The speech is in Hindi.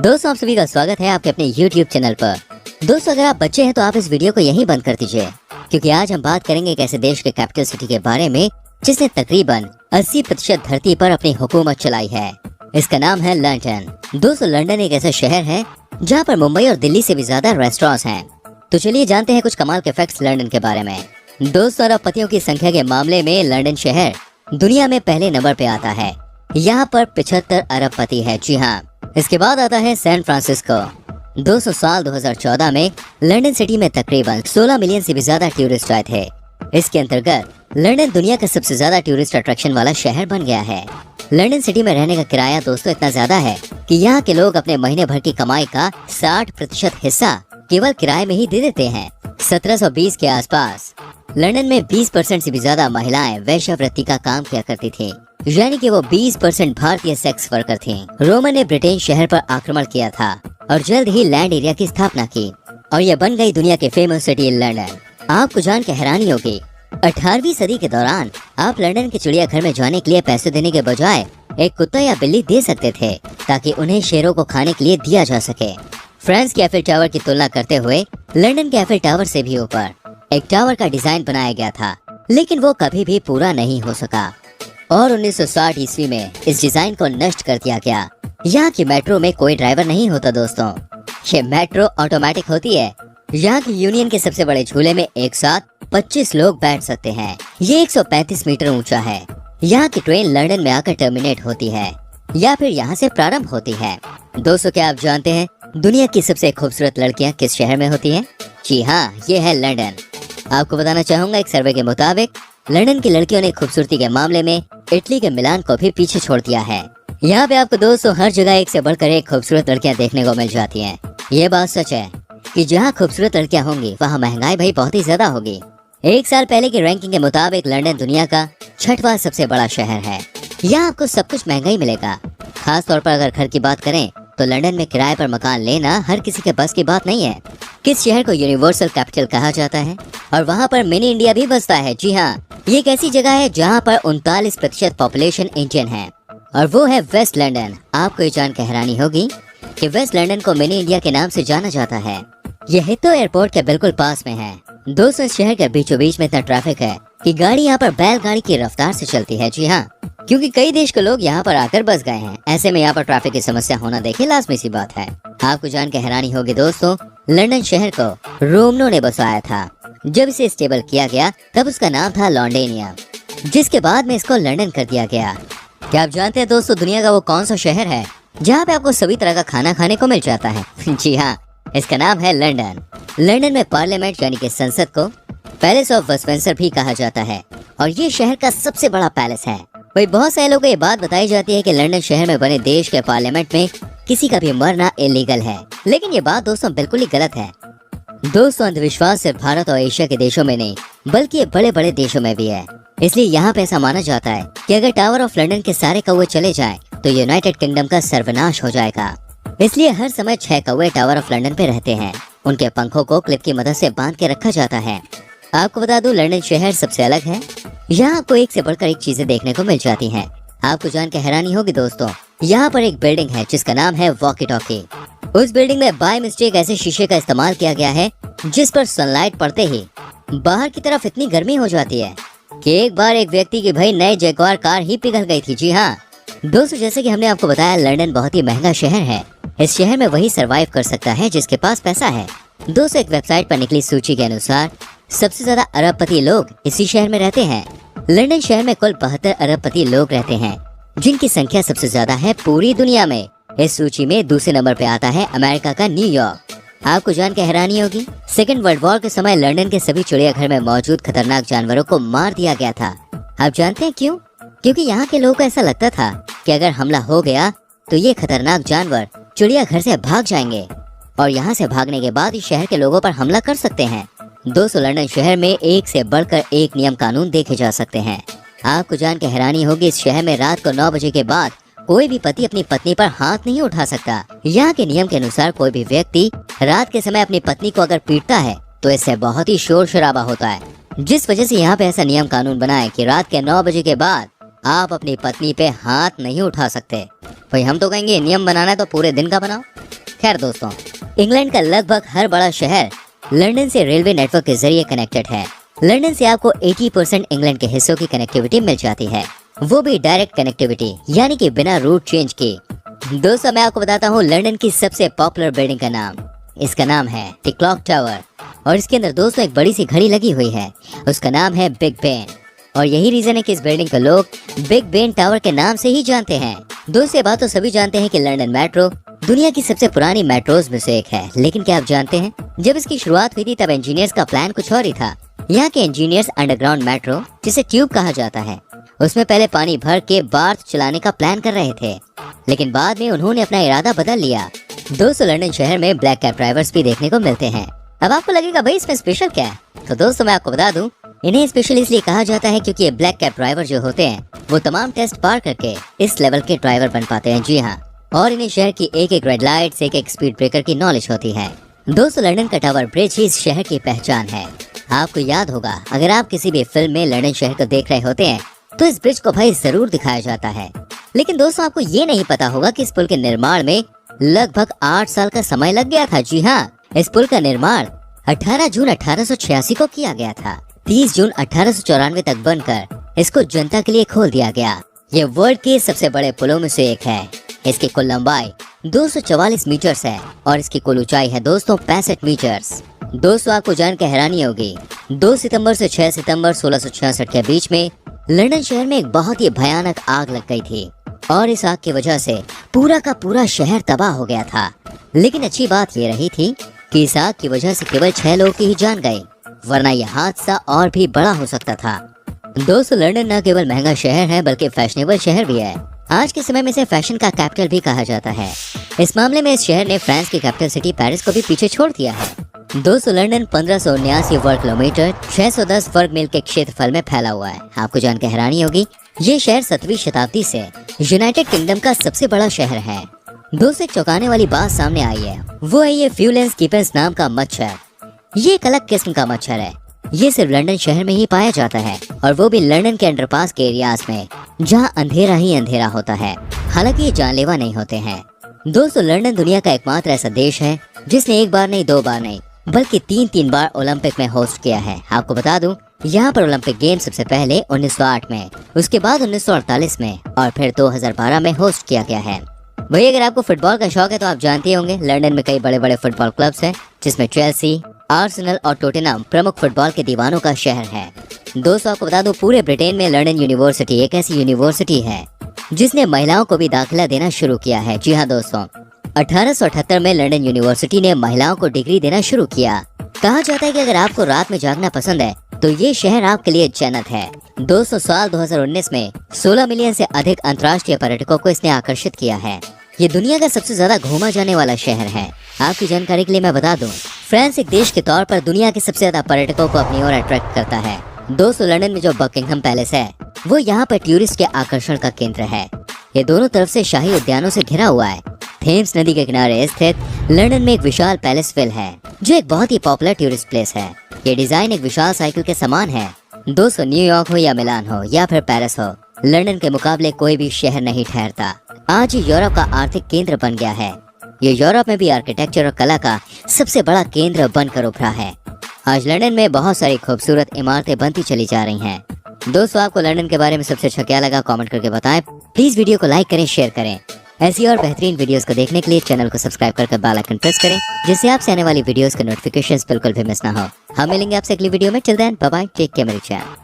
दोस्तों आप सभी का स्वागत है आपके अपने YouTube चैनल पर। दोस्तों अगर आप बच्चे हैं तो आप इस वीडियो को यहीं बंद कर दीजिए, क्योंकि आज हम बात करेंगे एक ऐसे देश के कैपिटल सिटी के बारे में जिसने तकरीबन 80% धरती पर अपनी हुकूमत चलाई है। इसका नाम है लंदन। दोस्तों लंदन एक ऐसा शहर है जहाँ पर मुंबई और दिल्ली से भी ज्यादा रेस्टोरेंट्स हैं। तो चलिए जानते हैं कुछ कमाल के फैक्ट्स लंदन के बारे में। दोस्तों अरबपतियों की संख्या के मामले में लंदन शहर दुनिया में पहले नंबर पे आता है। यहाँ पर 75 अरबपति है। जी हाँ, इसके बाद आता है सैन फ्रांसिस्को। 200 साल 2014 में लंदन सिटी में तकरीबन 16 मिलियन से भी ज्यादा टूरिस्ट आए थे। इसके अंतर्गत लंदन दुनिया का सबसे ज्यादा टूरिस्ट अट्रैक्शन वाला शहर बन गया है। लंदन सिटी में रहने का किराया दोस्तों इतना ज्यादा है कि यहाँ के लोग अपने महीने भर की कमाई का 60% हिस्सा केवल किराए में ही दे देते हैं। 1720 के आसपास लंदन में 20% से भी ज्यादा महिलाएं वेश्यावृत्ति का काम किया करती थी, यानी कि वो 20% भारतीय सेक्स वर्कर थी। रोमन ने ब्रिटेन शहर पर आक्रमण किया था और जल्द ही लैंड एरिया की स्थापना की और यह बन गई दुनिया के फेमस सिटी लंदन। आपको जान के हैरानी होगी, 18वीं सदी के दौरान आप लंदन के चिड़ियाघर में जाने के लिए पैसे देने के बजाय एक कुत्ता या बिल्ली दे सकते थे ताकि उन्हें शेरों को खाने के लिए दिया जा सके। फ्रांस के एफिल टावर की तुलना करते हुए लंदन के एफिल टावर से भी ऊपर एक टावर का डिजाइन बनाया गया था, लेकिन वो कभी भी पूरा नहीं हो सका और 1960 ईस्वी में इस डिजाइन को नष्ट कर दिया गया। यहाँ की मेट्रो में कोई ड्राइवर नहीं होता दोस्तों, ये मेट्रो ऑटोमेटिक होती है। यहाँ की यूनियन के सबसे बड़े झूले में एक साथ 25 लोग बैठ सकते हैं। ये 135 मीटर ऊंचा है। यहाँ की ट्रेन लंदन में आकर टर्मिनेट होती है या फिर यहाँ से प्रारंभ होती है। दोस्तों क्या आप जानते हैं दुनिया की सबसे खूबसूरत लड़कियाँ किस शहर में होती हैं? जी हाँ, ये है लंदन। आपको बताना चाहूंगा एक सर्वे के मुताबिक लंदन की लड़कियों ने खूबसूरती के मामले में इटली के मिलान को भी पीछे छोड़ दिया है। यहाँ पे आपको दोस्तों हर जगह एक से बढ़कर एक खूबसूरत लड़कियाँ देखने को मिल जाती हैं। ये बात सच है कि जहाँ खूबसूरत लड़कियाँ होंगी वहाँ महंगाई भाई बहुत ही ज्यादा होगी। एक साल पहले की रैंकिंग के मुताबिक लंदन दुनिया का 6वां सबसे बड़ा शहर है। यहाँ आपको सब कुछ महंगा ही मिलेगा। खास तौर पर अगर घर की बात करें तो लंदन में किराए पर मकान लेना हर किसी के बस की बात नहीं है। किस शहर को यूनिवर्सल कैपिटल कहा जाता है और वहाँ पर मिनी इंडिया भी बसता है। जी हाँ, ये एक ऐसी जगह है जहाँ पर 39% पॉपुलेशन इंडियन है और वो है वेस्ट लंदन। आपको ये जान के हैरानी होगी कि वेस्ट लंदन को मिनी इंडिया के नाम से जाना जाता है। यह हिथ्रो एयरपोर्ट के बिल्कुल पास में है। दोस्तों इस शहर के बीचों बीच में इतना ट्रैफिक है कि गाड़ी यहाँ पर बैलगाड़ी की रफ्तार से चलती है। जी हाँ, क्योंकि कई देश के लोग यहाँ पर आकर बस गए हैं। ऐसे में यहाँ पर ट्रैफिक की समस्या होना देखिए लाजमी सी बात है। आपको जान के हैरानी होगी दोस्तों, लंदन शहर को रोमनों ने बसाया था। जब इसे स्टेबल किया गया तब उसका नाम था लॉन्डेनिया, जिसके बाद में इसको लंदन कर दिया गया। क्या आप जानते हैं दोस्तों दुनिया का वो कौन सा शहर है जहाँ पे आपको सभी तरह का खाना खाने को मिल जाता है? जी हाँ, इसका नाम है लंदन। लंदन में पार्लियामेंट यानी कि संसद को पैलेस ऑफ वेस्टमिंस्टर भी कहा जाता है और ये शहर का सबसे बड़ा पैलेस है। वही बहुत सारे लोगों को ये बात बताई जाती है कि लंदन शहर में बने देश के पार्लियामेंट में किसी का भी मरना इलीगल है, लेकिन ये बात दोस्तों बिल्कुल ही गलत है। दोस्तों अंधविश्वास सिर्फ भारत और एशिया के देशों में नहीं बल्कि ये बड़े बड़े देशों में भी है। इसलिए यहाँ पे ऐसा माना जाता है कि अगर टावर ऑफ लंदन के सारे कौवे चले जाएं तो यूनाइटेड किंगडम का सर्वनाश हो जाएगा। इसलिए हर समय 6 कौवे टावर ऑफ लंदन पे रहते हैं। उनके पंखों को क्लिप की मदद से बांध के रखा जाता है। आपको बता दूं लंदन शहर सबसे अलग है। यहाँ आपको एक से बढ़कर एक चीजें देखने को मिल जाती हैं। आपको जान के हैरानी होगी दोस्तों, यहाँ पर एक बिल्डिंग है जिसका नाम है वॉकी टॉकी। उस बिल्डिंग में बाय मिस्टेक ऐसे शीशे का इस्तेमाल किया गया है जिस पर सनलाइट पड़ते ही बाहर की तरफ इतनी गर्मी हो जाती है कि एक बार एक व्यक्ति की भाई नई जगुआर कार ही पिघल गई थी। जी हाँ दोस्तों, जैसे कि हमने आपको बताया लंदन बहुत ही महंगा शहर है। इस शहर में वही सरवाइव कर सकता है जिसके पास पैसा है। दोस्तों एक वेबसाइट पर निकली सूची के अनुसार सबसे ज्यादा अरबपति लोग इसी शहर में रहते हैं। लंदन शहर में कुल 72 अरबपति लोग रहते हैं, जिनकी संख्या सबसे ज्यादा है पूरी दुनिया में। इस सूची में दूसरे नंबर पे आता है अमेरिका का न्यूयॉर्क। आपको जान के हैरानी होगी, सेकेंड वर्ल्ड वॉर के समय लंदन के सभी चिड़ियाघर में मौजूद खतरनाक जानवरों को मार दिया गया था। आप जानते हैं क्यों? क्योंकि यहाँ के लोगों को ऐसा लगता था कि अगर हमला हो गया तो ये खतरनाक जानवर चिड़ियाघर से भाग जाएंगे और यहाँ से भागने के बाद इस शहर के लोगों पर हमला कर सकते हैं। दोस्तों लंदन शहर में एक से बढ़कर एक नियम कानून देखे जा सकते हैं। आपको जान के हैरानी होगी, इस शहर में रात को 9 बजे के बाद कोई भी पति अपनी पत्नी पर हाथ नहीं उठा सकता। यहाँ के नियम के अनुसार कोई भी व्यक्ति रात के समय अपनी पत्नी को अगर पीटता है तो इससे बहुत ही शोर शराबा होता है, जिस वजह से यहाँ पे ऐसा नियम कानून बना है कि रात के 9 बजे के बाद आप अपनी पत्नी पे हाथ नहीं उठा सकते। भाई हम तो कहेंगे नियम बनाना है तो पूरे दिन का बनाओ। खैर दोस्तों, इंग्लैंड का लगभग हर बड़ा शहर लंदन से रेलवे नेटवर्क के जरिए कनेक्टेड है। लंदन से आपको 80% इंग्लैंड के हिस्सों की कनेक्टिविटी मिल जाती है, वो भी डायरेक्ट कनेक्टिविटी, यानी कि बिना रूट चेंज के। दोस्तों मैं आपको बताता हूँ लंदन की सबसे पॉपुलर बिल्डिंग का नाम। इसका नाम है द क्लॉक टावर और इसके अंदर दोस्तों एक बड़ी सी घड़ी लगी हुई है, उसका नाम है बिग बेन। और यही रीजन है कि इस बिल्डिंग को लोग बिग बेन टावर के नाम से ही जानते हैं। दोस्तों ये बात तो सभी जानते हैं कि लंदन मेट्रो दुनिया की सबसे पुरानी मेट्रोज में से एक है, लेकिन क्या आप जानते हैं जब इसकी शुरुआत हुई थी तब इंजीनियर्स का प्लान कुछ और ही था। यहाँ के इंजीनियर्स अंडरग्राउंड मेट्रो, जिसे ट्यूब कहा जाता है, उसमें पहले पानी भर के बार्थ चलाने का प्लान कर रहे थे, लेकिन बाद में उन्होंने अपना इरादा बदल लिया। दोस्तों लंदन शहर में ब्लैक कैब ड्राइवर्स भी देखने को मिलते हैं। अब आपको लगेगा भाई इसमें स्पेशल क्या है, तो दोस्तों मैं आपको बता दूं इन्हें स्पेशल इसलिए कहा जाता है क्योंकि ये ब्लैक कैब ड्राइवर जो होते हैं वो तमाम टेस्ट पार करके इस लेवल के ड्राइवर बन पाते हैं। जी हाँ, और इन्हें शहर की एक एक रेड लाइट, एक एक स्पीड ब्रेकर की नॉलेज होती है। दोस्तों लंदन का टावर ब्रिज ही इस शहर की पहचान है। आपको याद होगा अगर आप किसी भी फिल्म में लंदन शहर को देख रहे होते हैं तो इस ब्रिज को भाई जरूर दिखाया जाता है। लेकिन दोस्तों आपको ये नहीं पता होगा कि इस पुल के निर्माण में लगभग 8 साल का समय लग गया था। जी हाँ, इस पुल का निर्माण 18 जून 1886 को किया गया था। 30 जून 1894 तक बनकर इसको जनता के लिए खोल दिया गया। ये वर्ल्ड के सबसे बड़े पुलों में से एक है। इसकी कुल लंबाई 244 मीटर है और इसकी कुल ऊंचाई है दोस्तों 65 मीटर्स। दोस्तों आपको जानकर हैरानी होगी 2 सितंबर से 6 सितंबर 1666 के बीच में लंदन शहर में एक बहुत ही भयानक आग लग गई थी और इस आग की वजह से पूरा का पूरा शहर तबाह हो गया था। लेकिन अच्छी बात ये रही थी कि इस आग की वजह से केवल 6 लोग की ही जान गई, वरना यह हादसा और भी बड़ा हो सकता था। दोस्तों लंदन न केवल महंगा शहर है बल्कि फैशनेबल शहर भी है। आज के समय में इसे फैशन का कैपिटल भी कहा जाता है। इस मामले में इस शहर ने फ्रांस की कैपिटल सिटी पेरिस को भी पीछे छोड़ दिया है। दोस्तों लंदन 1579 वर्ग किलोमीटर 610 वर्ग मील के क्षेत्रफल में फैला हुआ है। आपको जानकर हैरानी होगी ये शहर 7वीं शताब्दी से यूनाइटेड किंगडम का सबसे बड़ा शहर है। दोस्तों एक चौंकाने वाली बात सामने आई है, वो है ये फ्यूलेंस कीपर्स नाम का मच्छर। ये एक अलग किस्म का मच्छर है, ये सिर्फ लंदन शहर में ही पाया जाता है और वो भी लंदन के अंडरपास के एरियाज में जहाँ अंधेरा ही अंधेरा होता है। हालांकि ये जानलेवा नहीं होते हैं। दोस्तों लंदन दुनिया का एकमात्र ऐसा देश है जिसने एक बार नहीं, 2 बार नहीं, बल्कि 3 बार ओलंपिक में होस्ट किया है। आपको बता दूं यहाँ पर ओलंपिक गेम सबसे पहले 1908 में, उसके बाद 1948 में और फिर 2012 में होस्ट किया गया है। वही अगर आपको फुटबॉल का शौक है तो आप जानते होंगे लंदन में कई बड़े बड़े फुटबॉल क्लब्स हैं, जिसमें चेल्सी, आर्सेनल और टोटेनहम प्रमुख फुटबॉल के दीवानों का शहर है। दोस्तों आपको बता दूं पूरे ब्रिटेन में लंदन यूनिवर्सिटी एक ऐसी यूनिवर्सिटी है जिसने महिलाओं को भी दाखिला देना शुरू किया है। जी हाँ दोस्तों, 1878 में लंदन यूनिवर्सिटी ने महिलाओं को डिग्री देना शुरू किया। कहा जाता है कि अगर आपको रात में जागना पसंद है तो ये शहर आपके लिए जन्नत है। दोस्तों साल 2019 में 16 मिलियन से अधिक अंतर्राष्ट्रीय पर्यटकों को इसने आकर्षित किया है। ये दुनिया का सबसे ज्यादा घूमा जाने वाला शहर है। आपकी जानकारी के लिए मैं बता दूं, फ्रांस एक देश के तौर पर दुनिया के सबसे ज्यादा पर्यटकों को अपनी ओर अट्रैक्ट करता है। दोस्तों लंदन में जो बकिंघम पैलेस है वो यहाँ पर टूरिस्ट के आकर्षण का केंद्र है। ये दोनों तरफ से शाही उद्यानों से घिरा हुआ है। थेम्स नदी के किनारे स्थित लंदन में एक विशाल पैलेस विल है जो एक बहुत ही पॉपुलर टूरिस्ट प्लेस है। ये डिजाइन एक विशाल साइकिल के समान है। दोस्तों न्यूयॉर्क हो या मिलान हो या फिर पेरिस हो, लंदन के मुकाबले कोई भी शहर नहीं ठहरता। आज ये यूरोप का आर्थिक केंद्र बन गया है। ये यूरोप में भी आर्किटेक्चर और कला का सबसे बड़ा केंद्र बनकर उभरा है। आज लंदन में बहुत सारी खूबसूरत इमारतें बनती चली जा रही हैं। दोस्तों आपको लंदन के बारे में सबसे अच्छा क्या लगा कमेंट करके बताएं। प्लीज वीडियो को लाइक करें, शेयर करें। ऐसी और बेहतरीन वीडियोस को देखने के लिए चैनल को सब्सक्राइब करके बेल आइकन प्रेस करें, जिससे आपसे आने वाली वीडियोस के नोटिफिकेशंस बिल्कुल भी मिस ना हो। हम मिलेंगे आपसे अगली वीडियो में। Till then bye bye, take care मेरी चैनल।